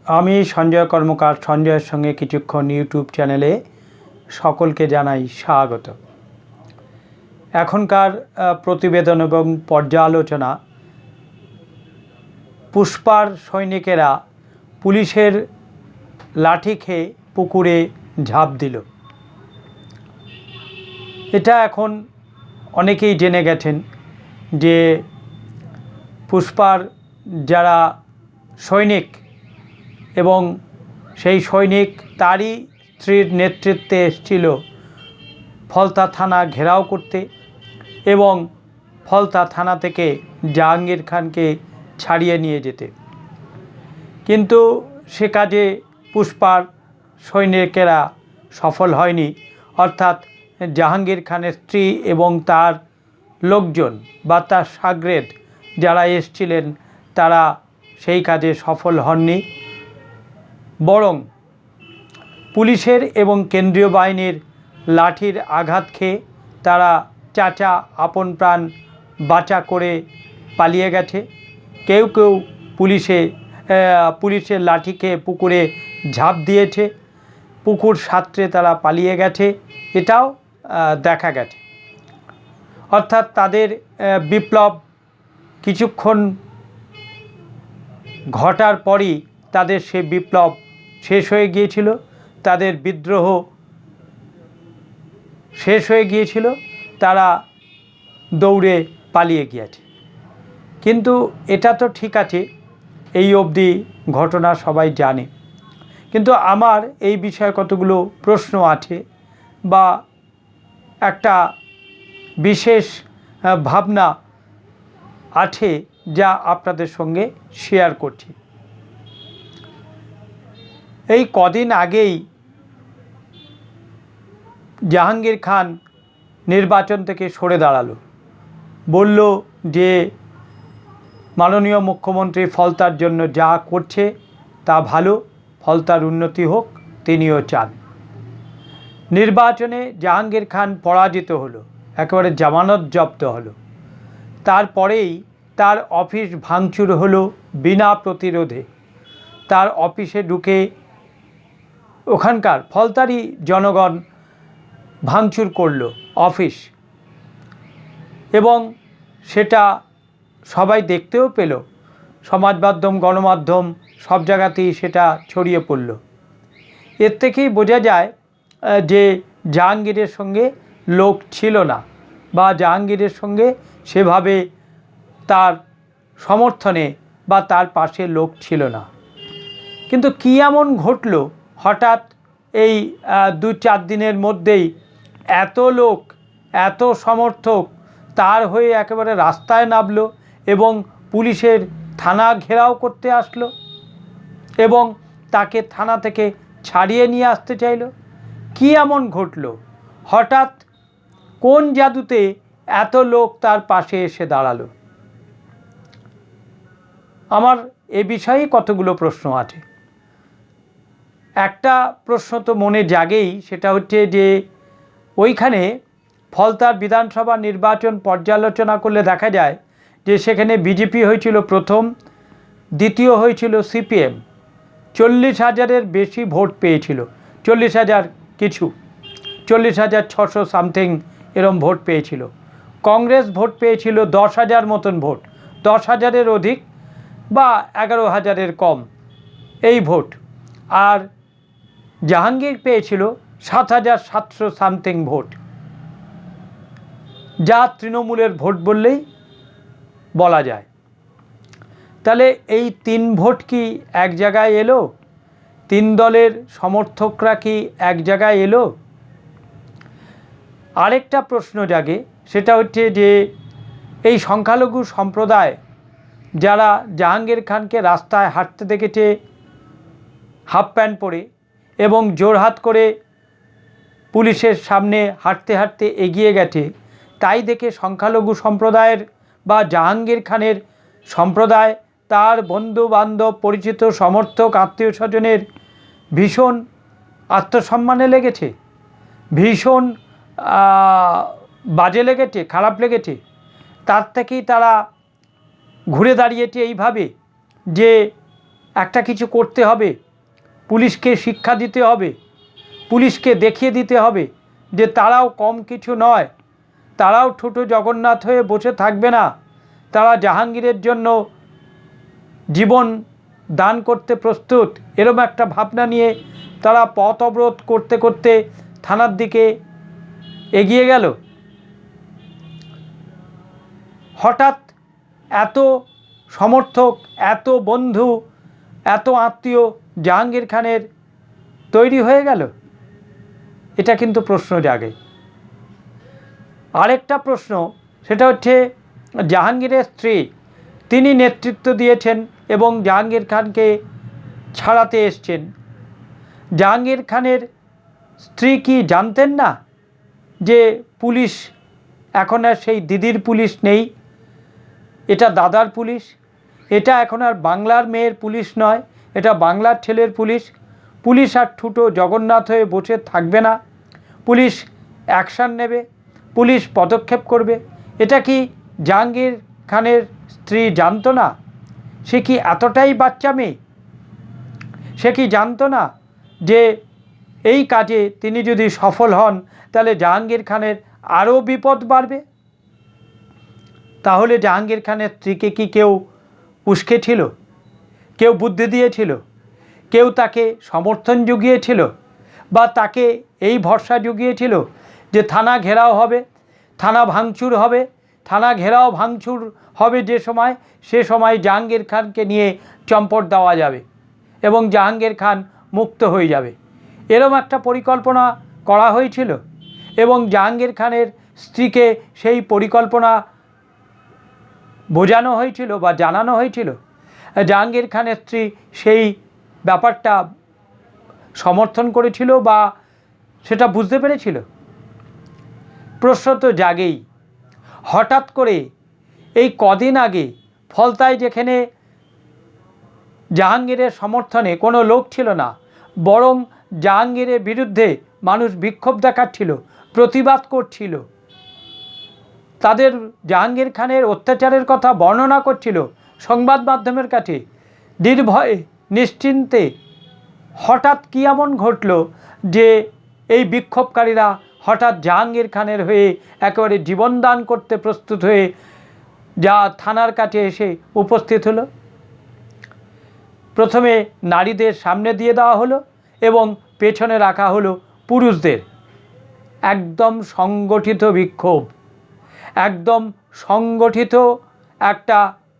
আমি সঞ্জয় কর্মকার সঞ্জয়ের সঙ্গে কিছুক্ষণ ইউটিউব চ্যানেলে সকলকে জানাই স্বাগত। এখনকার প্রতিবেদন এবং পর্যালোচনা, পুষ্পার সৈনিকেরা পুলিশের লাঠি খেয়ে পুকুরে ঝাঁপ দিল। এটা এখন অনেকেই জেনে গেছেন যে পুষ্পার যারা সৈনিক এবং সেই সৈনিক তারই স্ত্রীর নেতৃত্বে এসেছিল ফলতা থানা ঘেরাও করতে এবং ফলতা থানা থেকে জাহাঙ্গীর খানকে ছাড়িয়ে নিয়ে যেতে। কিন্তু সে কাজে পুষ্পার সৈনিকেরা সফল হয়নি, অর্থাৎ জাহাঙ্গীর খানের স্ত্রী এবং তার লোকজন বা তার শাগরেদ যারা এসেছিলেন তারা সেই কাজে সফল হননি, বরং পুলিশের এবং কেন্দ্রীয় বাহিনীর লাঠির আঘাত খেয়ে তারা চাচা আপন প্রাণ বাঁচা করে পালিয়ে গেছে। কেউ কেউ পুলিশের লাঠি খেয়ে পুকুরে ঝাঁপ দিয়েছে, পুকুর সাঁতরে তারা পালিয়ে গেছে, এটাও দেখা গেছে। অর্থাৎ তাদের বিপ্লব কিছুক্ষণ ঘটার পরই তাদের সে বিপ্লব শেষ হয়ে গিয়েছিল, তাদের বিদ্রোহ শেষ হয়ে গিয়েছিল, তারা দৌড়ে পালিয়ে গিয়েছে। কিন্তু এটা তো ঠিক আছে, এই অবধি ঘটনা সবাই জানে। কিন্তু আমার এই বিষয়ে কতগুলো প্রশ্ন আছে বা একটা বিশেষ ভাবনা আছে যা আপনাদের সঙ্গে শেয়ার করছি। এই কদিন আগেই জাহাঙ্গীর খান নির্বাচন থেকে সরে দাঁড়ালো, বলল যে মাননীয় মুখ্যমন্ত্রী ফলতার জন্য যা করছে তা ভালো, ফলতার উন্নতি হোক, তিনিও চান। নির্বাচনে জাহাঙ্গীর খান পরাজিত হলো, একেবারে জামানত জব্দ হলো। তারপরেই তার অফিস ভাঙচুর হলো বিনা প্রতিরোধে। তার অফিসে ঢুকে ওখানকার ফলতারই জনগণ ভাঙচুর করলো অফিস, এবং সেটা সবাই দেখতেও পেল, সমাজ মাধ্যম, গণমাধ্যম সব জায়গাতেই সেটা ছড়িয়ে পড়ল। এর থেকেই বোঝা যায় যে জাহাঙ্গীরের সঙ্গে লোক ছিল না বা জাহাঙ্গীরের সঙ্গে সেভাবে তার সমর্থনে বা তার পাশে লোক ছিল না। কিন্তু কী এমন ঘটল, হঠাৎ এই 2-4 দিনের মধ্যেই এত লোক, এত সমর্থক তার হয়ে একেবারে রাস্তায় নামলো এবং পুলিশের থানা ঘেরাও করতে আসলো এবং তাকে থানা থেকে ছাড়িয়ে নিয়ে আসতে চাইল। কী এমন ঘটল, হঠাৎ কোন জাদুতে এত লোক তার পাশে এসে দাঁড়ালো? আমার এ বিষয়ে কতগুলো প্রশ্ন আছে। একটা প্রশ্ন তো মনে জাগেই, সেটা হচ্ছে যে ওইখানে ফলতার বিধানসভা নির্বাচন পর্যালোচনা করলে দেখা যায় যে সেখানে বিজেপি হয়েছিল প্রথম, দ্বিতীয় হয়েছিল সিপিএম। 40,000-এর বেশি ভোট পেয়েছিল, 40,000 কিছু, 40,600 সামথিং এরম ভোট পেয়েছিল। কংগ্রেস ভোট পেয়েছিল 10,000 মতন ভোট, 10,000-এর অধিক বা 11,000-এর কম এই ভোট। আর জাহাঙ্গীর পেয়েছিল 7,700 সামথিং ভোট, যা তৃণমূলের ভোট বললেই বলা যায়। তাহলে এই 3 ভোট কি এক জায়গায় এলো? 3 দলের সমর্থকরা কি এক জায়গায় এলো? আরেকটা প্রশ্ন জাগে, সেটা হচ্ছে যে এই সংখ্যালঘু সম্প্রদায় যারা জাহাঙ্গীর খানকে রাস্তায় হাঁটতে দেখেছে হাফ প্যান্ট পরে এবং জোরহাত করে পুলিশের সামনে হাঁটতে হাঁটতে এগিয়ে গেছে, তাই দেখে সংখ্যালঘু সম্প্রদায়ের বা জাহাঙ্গীর খানের সম্প্রদায়, তার বন্ধু বান্ধব, পরিচিত, সমর্থক, আত্মীয় স্বজনের ভীষণ আত্মসম্মানে লেগেছে, ভীষণ বাজে লেগেছে, খারাপ লেগেছে। তার থেকেই তারা ঘুরে দাঁড়িয়েছে এইভাবে যে একটা কিছু করতে হবে, পুলিশকে শিক্ষা দিতে হবে, পুলিশকে দেখিয়ে দিতে হবে যে তারাও কম কিছু নয়, তারাও ছোটো জগন্নাথ হয়ে বসে থাকবে না, তারা জাহাঙ্গীরের জন্য জীবন দান করতে প্রস্তুত। এরকম একটা ভাবনা নিয়ে তারা পথ অবরোধ করতে করতে থানার দিকে এগিয়ে গেল। হঠাৎ এত সমর্থক, এত বন্ধু, এত আত্মীয় জাহাঙ্গীর খানের তৈরি হয়ে গেল, এটা কিন্তু প্রশ্ন জাগে। আরেকটা প্রশ্ন, সেটা হচ্ছে জাহাঙ্গীরের স্ত্রী, তিনি নেতৃত্ব দিয়েছেন এবং জাহাঙ্গীর খানকে ছাড়াতে এসছেন। জাহাঙ্গীর খানের স্ত্রী কি জানতেন না যে পুলিশ এখন আর সেই দিদির পুলিশ নেই, এটা দাদার পুলিশ, এটা এখন আর বাংলার মেয়ের পুলিশ নয়, এটা বাংলার ছেলের পুলিশ। পুলিশ আর ঠুটো জগন্নাথ হয়ে বসে থাকবে না, পুলিশ অ্যাকশান নেবে, পুলিশ পদক্ষেপ করবে। এটা কি জাহাঙ্গীর খানের স্ত্রী জানতো না? সে কি এতটাই বাচ্চা মেয়ে? সে কি জানতো না যে এই কাজে তিনি যদি সফল হন তাহলে জাহাঙ্গীর খানের আরও বিপদ বাড়বে? তাহলে জাহাঙ্গীর খানের স্ত্রীকে কি কেউ উস্কেছিল, কেউ বুদ্ধি দিয়েছিল, কেউ তাকে সমর্থন জুগিয়েছিল, বা তাকে এই ভরসা জুগিয়েছিল যে থানা ঘেরাও হবে, থানা ভাঙচুর হবে, থানা ঘেরাও ভাঙচুর হবে যে সময়, সে সময় জাহাঙ্গীর খানকে নিয়ে চম্পট দেওয়া যাবে এবং জাহাঙ্গীর খান মুক্ত হয়ে যাবে? এরম একটা পরিকল্পনা করা হয়েছিল এবং জাহাঙ্গীর খানের স্ত্রীকে সেই পরিকল্পনা বোঝানো হয়েছিল বা জানানো হয়েছিল। জাহাঙ্গীর খানের স্ত্রী সেই ব্যাপারটা সমর্থন করেছিল বা সেটা বুঝতে পেরেছিল? প্রশ্ন তো জাগেই। হঠাৎ করে এই কদিন আগে ফলতায় যেখানে জাহাঙ্গীরের সমর্থনে কোনো লোক ছিল না, বরং জাহাঙ্গীরের বিরুদ্ধে মানুষ বিক্ষোভ দেখাচ্ছিল, প্রতিবাদ করছিল, তাদের জাহাঙ্গীর খানের অত্যাচারের কথা বর্ণনা করছিল সংবাদ মাধ্যমের কাছে নির্ভয়ে নিশ্চিন্তে, হঠাৎ কী এমন ঘটল যে এই বিক্ষোভকারীরা হঠাৎ জাহাঙ্গীর খানের হয়ে একেবারে জীবনদান করতে প্রস্তুত হয়ে যা থানার কাছে এসে উপস্থিত হলো? প্রথমে নারীদের সামনে দিয়ে দেওয়া হলো এবং পেছনে রাখা হলো পুরুষদের। একদম সংগঠিত বিক্ষোভ, একদম সংগঠিত একটা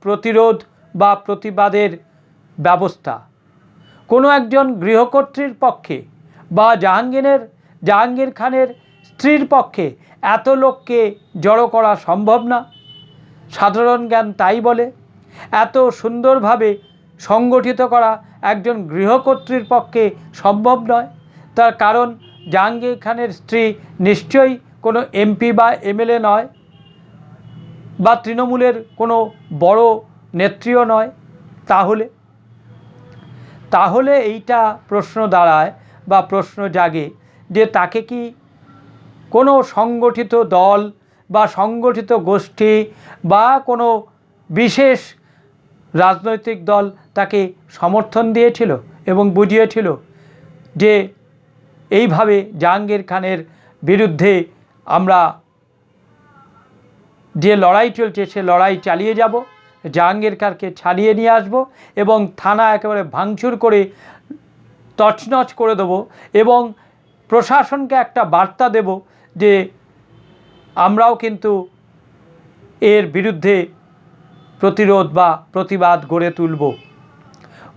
প্রতিরোধ বা প্রতিবাদের ব্যবস্থা। কোনো একজন গৃহকর্ত্রীর পক্ষে বা জাহাঙ্গীর খানের স্ত্রীর পক্ষে এত লোককে জড়ো করা সম্ভব না, সাধারণ জ্ঞান তাই বলে। এত সুন্দরভাবে সংগঠিত করা একজন গৃহকর্ত্রীর পক্ষে সম্ভব নয়। তার কারণ জাহাঙ্গীর খানের স্ত্রী নিশ্চয়ই কোনো এমপি বা এমএলএ নয়, বা তৃণমূলের কোনো বড় নেত্রীও নয়। তাহলে এইটা প্রশ্ন দাঁড়ায় বা প্রশ্ন জাগে যে তাকে কি কোনো সংগঠিত দল বা সংগঠিত গোষ্ঠী বা কোনো বিশেষ রাজনৈতিক দল তাকে সমর্থন দিয়েছিল এবং বুঝিয়েছিল যে এইভাবে জাহাঙ্গীর খানের বিরুদ্ধে আমরা যে লড়াই চলছে সে লড়াই চালিয়ে যাব, জাহাঙ্গীর খানকে ছাড়িয়ে নিয়ে আসব এবং থানা একেবারে ভাঙচুর করে তছনছ করে দেব এবং প্রশাসনকে একটা বার্তা দেব যে আমরাও কিন্তু এর বিরুদ্ধে প্রতিরোধ বা প্রতিবাদ গড়ে তুলব,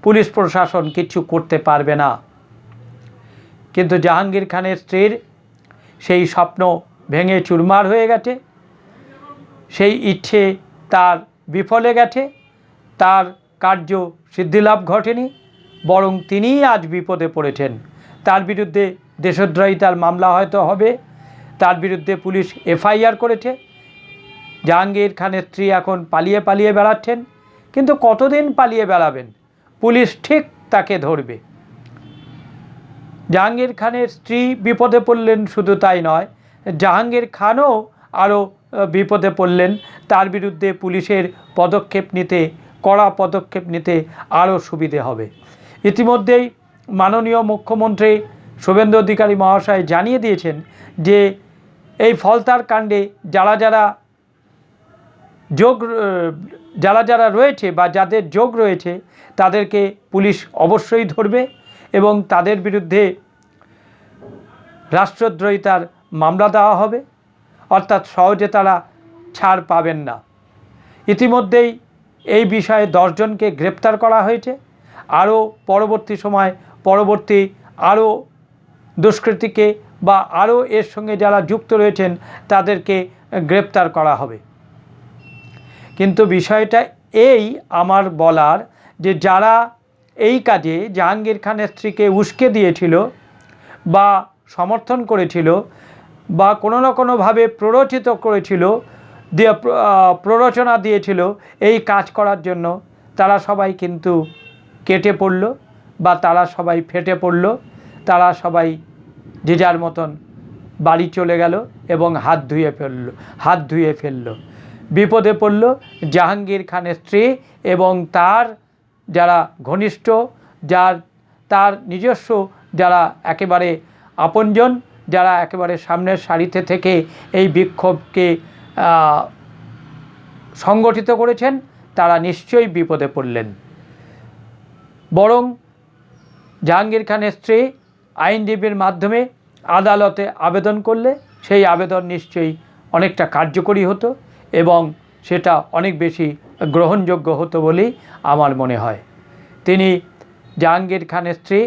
পুলিশ প্রশাসন কিছু করতে পারবে না। কিন্তু জাহাঙ্গীর খানের স্ত্রীর সেই স্বপ্ন ভেঙে চুরমার হয়ে গেছে, সেই ইচ্ছে তার বিফলে গেছে, তার কার্য সিদ্ধিলাভ ঘটেনি, বরং তিনিই আজ বিপদে পড়েছেন। তার বিরুদ্ধে দেশদ্রোহিতার মামলা হয়তো হবে, তার বিরুদ্ধে পুলিশ এফআইআর করেছে। জাহাঙ্গীর খানের স্ত্রী এখন পালিয়ে পালিয়ে বেড়াচ্ছেন, কিন্তু কতদিন পালিয়ে বেড়াবেন? পুলিশ ঠিক তাকে ধরবে। জাহাঙ্গীর খানের স্ত্রী বিপদে পড়লেন, শুধু তাই নয়, জাহাঙ্গীর খানও আরও বিপদে পড়লেন। তার বিরুদ্ধে পুলিশের পদক্ষেপ নিতে কড়া পদক্ষেপ নিতে আরও সুবিধে হবে। ইতিমধ্যেই মাননীয় মুখ্যমন্ত্রী শুভেন্দু অধিকারী মহাশয় জানিয়ে দিয়েছেন যে এই ফলতার কাণ্ডে যারা যারা রয়েছে বা যাদের যোগ রয়েছে তাদেরকে পুলিশ অবশ্যই ধরবে এবং তাদের বিরুদ্ধে রাষ্ট্রদ্রোহিতার মামলা দেওয়া হবে, অর্থাৎ সহজে তারা ছাড় পাবেন না। ইতিমধ্যেই এই বিষয়ে 10 জনকে গ্রেপ্তার করা হয়েছে। আরও পরবর্তী সময় আরও দুষ্কৃতীকে বা আরও এর সঙ্গে যারা যুক্ত রয়েছেন তাদেরকে গ্রেপ্তার করা হবে। কিন্তু বিষয়টা এই আমার বলার যে যারা এই কাজে জাহাঙ্গীর খানের স্ত্রীকে উস্কে দিয়েছিল বা সমর্থন করেছিল বা কোনো না কোনোভাবে প্ররোচিত করেছিল, প্ররোচনা দিয়েছিল এই কাজ করার জন্য, তারা সবাই কিন্তু কেটে পড়ল বা তারা সবাই ফেটে পড়ল। তারা সবাই যে যার মতন বাড়ি চলে গেল এবং হাত ধুয়ে ফেলল। বিপদে পড়ল জাহাঙ্গীর খানের স্ত্রী এবং তার যারা ঘনিষ্ঠ, তার নিজস্ব যারা একেবারে আপনজন, যারা একেবারে সামনের সারিতে থেকে এই বিক্ষোভকে সংগঠিত করেছেন, তারা নিশ্চয়ই বিপদে পড়লেন। বরং জাহাঙ্গীর খানের স্ত্রী আইনজীবীর মাধ্যমে আদালতে আবেদন করলে সেই আবেদন নিশ্চয়ই অনেকটা কার্যকরী হতো এবং সেটা অনেক বেশি গ্রহণযোগ্য হতো বলেই আমার মনে হয়। জাহাঙ্গীর খানের স্ত্রী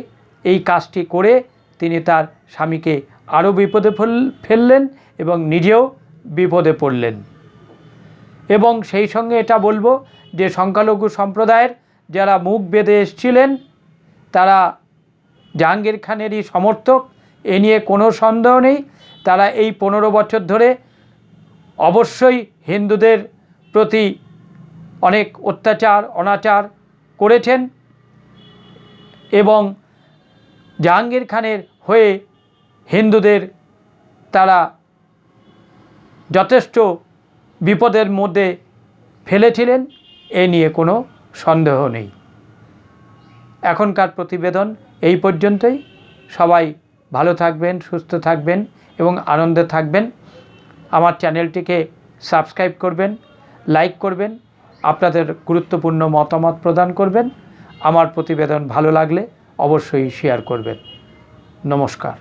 এই কাজটি করে তিনি তার স্বামীকে আরও বিপদে ফেললেন এবং নিজেও বিপদে পড়লেন। এবং সেই সঙ্গে এটা বলবো যে সংখ্যালঘু সম্প্রদায়ের যারা মুখ বেঁধে এসেছিলেন তারা জাহাঙ্গীর খানেরই সমর্থক, এ নিয়ে কোনো সন্দেহ নেই। তারা এই 15 বছর ধরে অবশ্যই হিন্দুদের প্রতি অনেক অত্যাচার অনাচার করেছেন এবং জাহাঙ্গীর খানের হয়ে হিন্দুদের তারা যথেষ্ট বিপদের মধ্যে ফেলেছিলেন, এ নিয়ে কোনো সন্দেহ নেই। এখনকার প্রতিবেদন এই পর্যন্তই। সবাই ভালো থাকবেন, সুস্থ থাকবেন এবং আনন্দে থাকবেন। আমার চ্যানেলটিকে সাবস্ক্রাইব করবেন, লাইক করবেন, আপনাদের গুরুত্বপূর্ণ মতামত প্রদান করবেন। আমার প্রতিবেদন ভালো লাগলে অবশ্যই শেয়ার করবেন। নমস্কার।